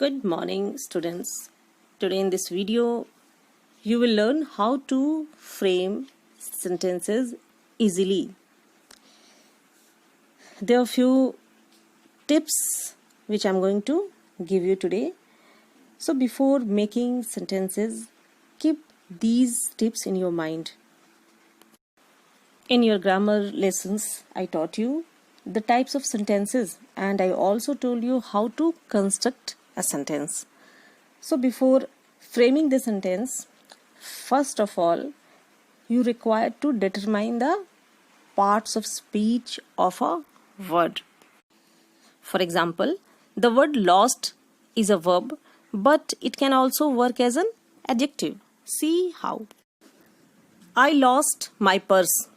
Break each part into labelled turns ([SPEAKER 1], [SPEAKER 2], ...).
[SPEAKER 1] Good morning, students. Today in this video, you will learn how to frame sentences easily. There are a few tips which I'm going to give you today. So before making sentences, keep these tips in your mind. In your grammar lessons, I taught you the types of sentences and I also told you how to construct a sentence. So before framing the sentence, first of all, you require to determine the parts of speech of a word. For example, the word lost is a verb, but it can also work as an adjective. See how. I lost my purse.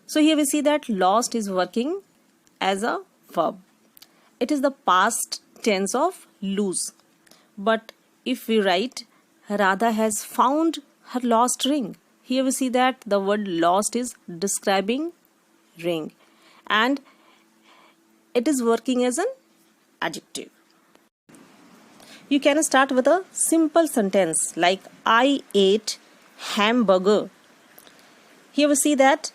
[SPEAKER 1] So here we see that lost is working as a verb. It is the past tense of lose. But if we write Radha has found her lost ring, here we see that the word lost is describing ring and it is working as an adjective. You can start with a simple sentence like I ate hamburger. Here we see that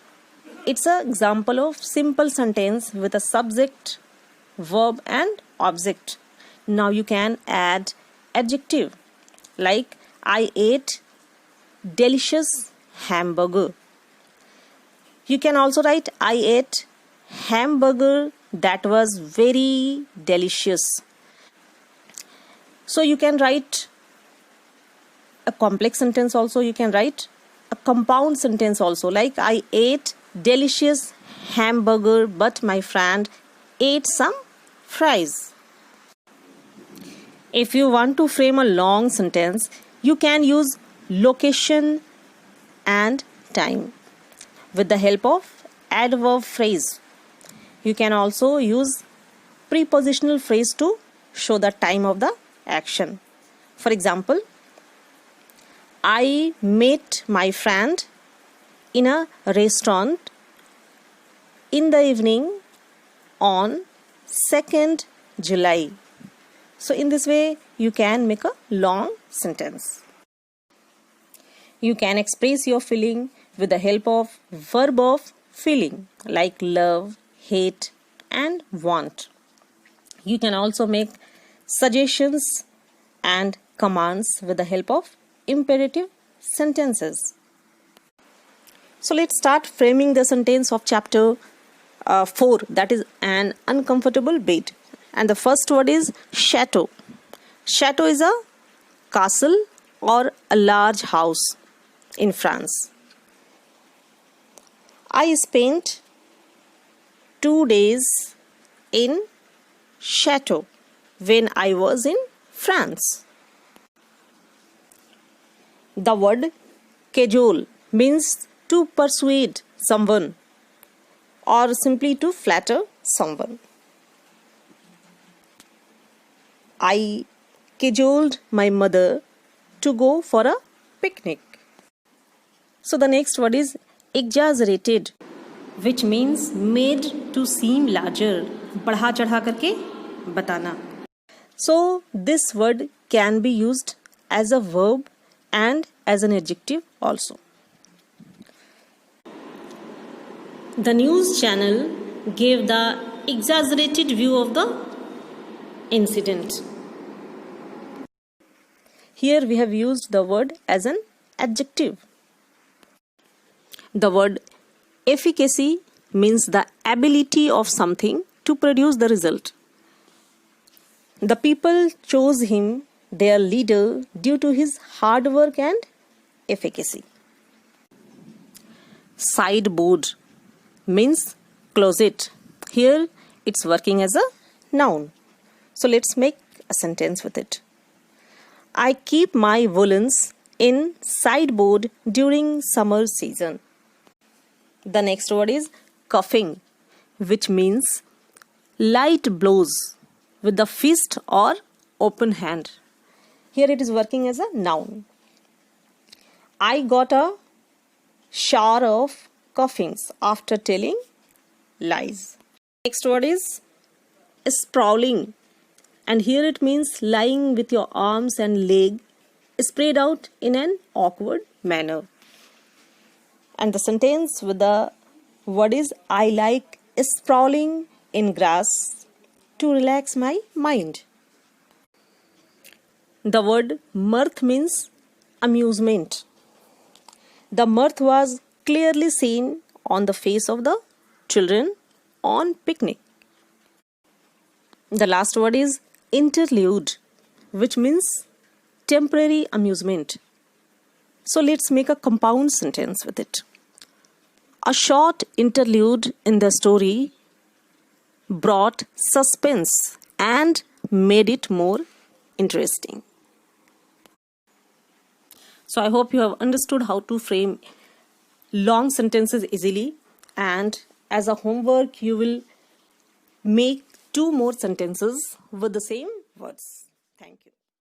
[SPEAKER 1] it's an example of simple sentence with a subject, verb and object. Now you can add adjective like I ate delicious hamburger. You can also write I ate hamburger that was very delicious. So you can write a complex sentence also. You can write a compound sentence also like I ate delicious hamburger but my friend ate some fries. If you want to frame a long sentence, you can use location and time with the help of adverb phrase. You can also use prepositional phrase to show the time of the action. For example, I met my friend in a restaurant in the evening on 2nd July. So in this way, you can make a long sentence. You can express your feeling with the help of verb of feeling like love, hate and want. You can also make suggestions and commands with the help of imperative sentences. So let's start framing the sentence of chapter 4, that is an uncomfortable bed. And the first word is chateau. Chateau is a castle or a large house in France. I spent 2 days in chateau when I was in France. The word cajole means to persuade someone or simply to flatter someone. I cajoled my mother to go for a picnic. So the next word is exaggerated, which means made to seem larger. बढ़ा चढ़ा करके बताना. So this word can be used as a verb and as an adjective also. The news channel gave the exaggerated view of the incident. Here we have used the word as an adjective. The word efficacy means the ability of something to produce the result. The people chose him their leader due to his hard work and efficacy. Sideboard means closet. Here it's working as a noun. So let's make a sentence with it. I keep my woolens in sideboard during summer season. The next word is coughing, which means light blows with the fist or open hand. Here it is working as a noun. I got a shower of coughings after telling lies. Next word is sprawling And here it means lying with your arms and leg spread out in an awkward manner. And the sentence with the word is I like sprawling in grass to relax my mind. The word mirth means amusement. The mirth was clearly seen on the face of the children on picnic. The last word is interlude, which means temporary amusement. So let's make a compound sentence with it. A short interlude in the story brought suspense and made it more interesting. So I hope you have understood how to frame long sentences easily, and as a homework you will make 2 more sentences with the same words. Thank you.